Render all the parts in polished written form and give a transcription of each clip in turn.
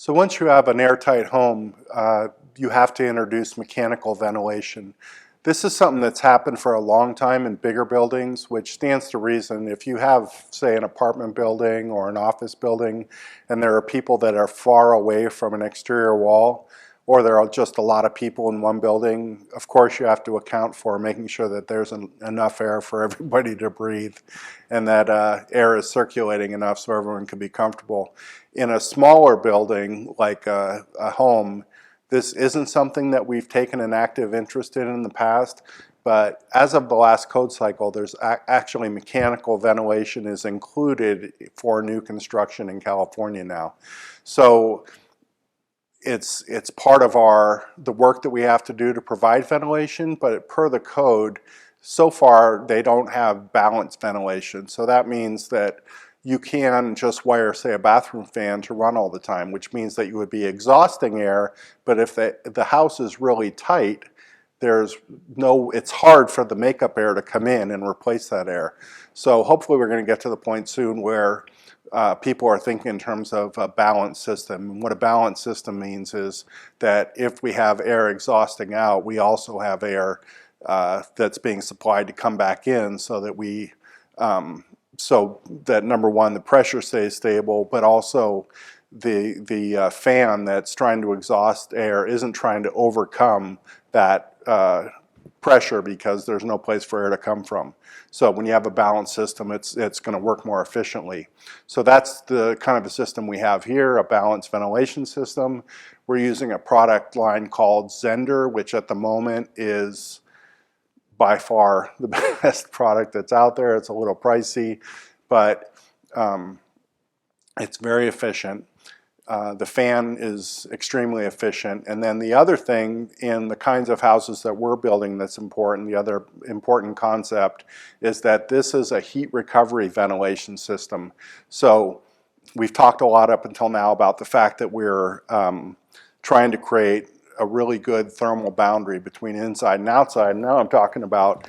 So once you have an airtight home, you have to introduce mechanical ventilation. This is something that's happened for a long time in bigger buildings, which stands to reason. If you have, say, an apartment building or an office building, and there are people that are far away from an exterior wall, or there are just a lot of people in one building, of course you have to account for making sure that there's enough air for everybody to breathe and that air is circulating enough so everyone can be comfortable. In a smaller building, like a home, this isn't something that we've taken an active interest in the past, but as of the last code cycle, there's actually mechanical ventilation is included for new construction in California now. So it's part of the work that we have to do to provide ventilation, but per the code, so far they don't have balanced ventilation. So that means that you can just wire, say, a bathroom fan to run all the time, which means that you would be exhausting air, but if the house is really tight, it's hard for the makeup air to come in and replace that air. So hopefully we're going to get to the point soon where people are thinking in terms of a balanced system. And what a balanced system means is that if we have air exhausting out, we also have air that's being supplied to come back in so that so that number one, the pressure stays stable, but also the fan that's trying to exhaust air isn't trying to overcome that pressure because there's no place for air to come from. So when you have a balanced system, it's going to work more efficiently. So that's the kind of a system we have here, a balanced ventilation system. We're using a product line called Zender, which at the moment is by far the best product that's out there. It's a little pricey, but it's very efficient. The fan is extremely efficient. And then the other thing in the kinds of houses that we're building that's important, the other important concept is that this is a heat recovery ventilation system. So we've talked a lot up until now about the fact that we're trying to create a really good thermal boundary between inside and outside. Now I'm talking about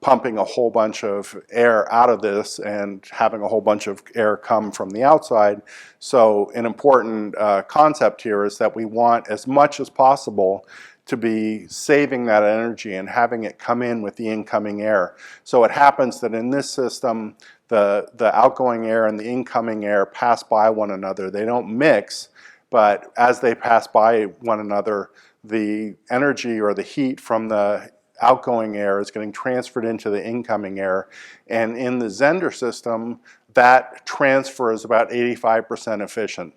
pumping a whole bunch of air out of this and having a whole bunch of air come from the outside. So an important concept here is that we want as much as possible to be saving that energy and having it come in with the incoming air. So it happens that in this system, the outgoing air and the incoming air pass by one another. They don't mix, but as they pass by one another, the energy or the heat from the outgoing air is getting transferred into the incoming air. And in the Zender system, that transfer is about 85% efficient.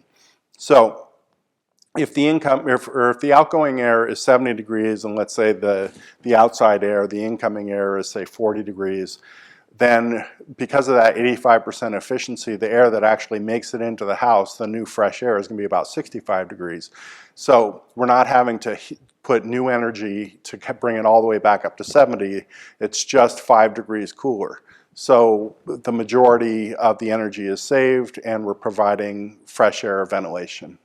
So if the outgoing air is 70 degrees and let's say the outside air, the incoming air is say 40 degrees, then because of that 85% efficiency, the air that actually makes it into the house, the new fresh air, is going to be about 65 degrees. So we're not having to put new energy to bring it all the way back up to 70. It's just 5 degrees cooler. So the majority of the energy is saved and we're providing fresh air ventilation.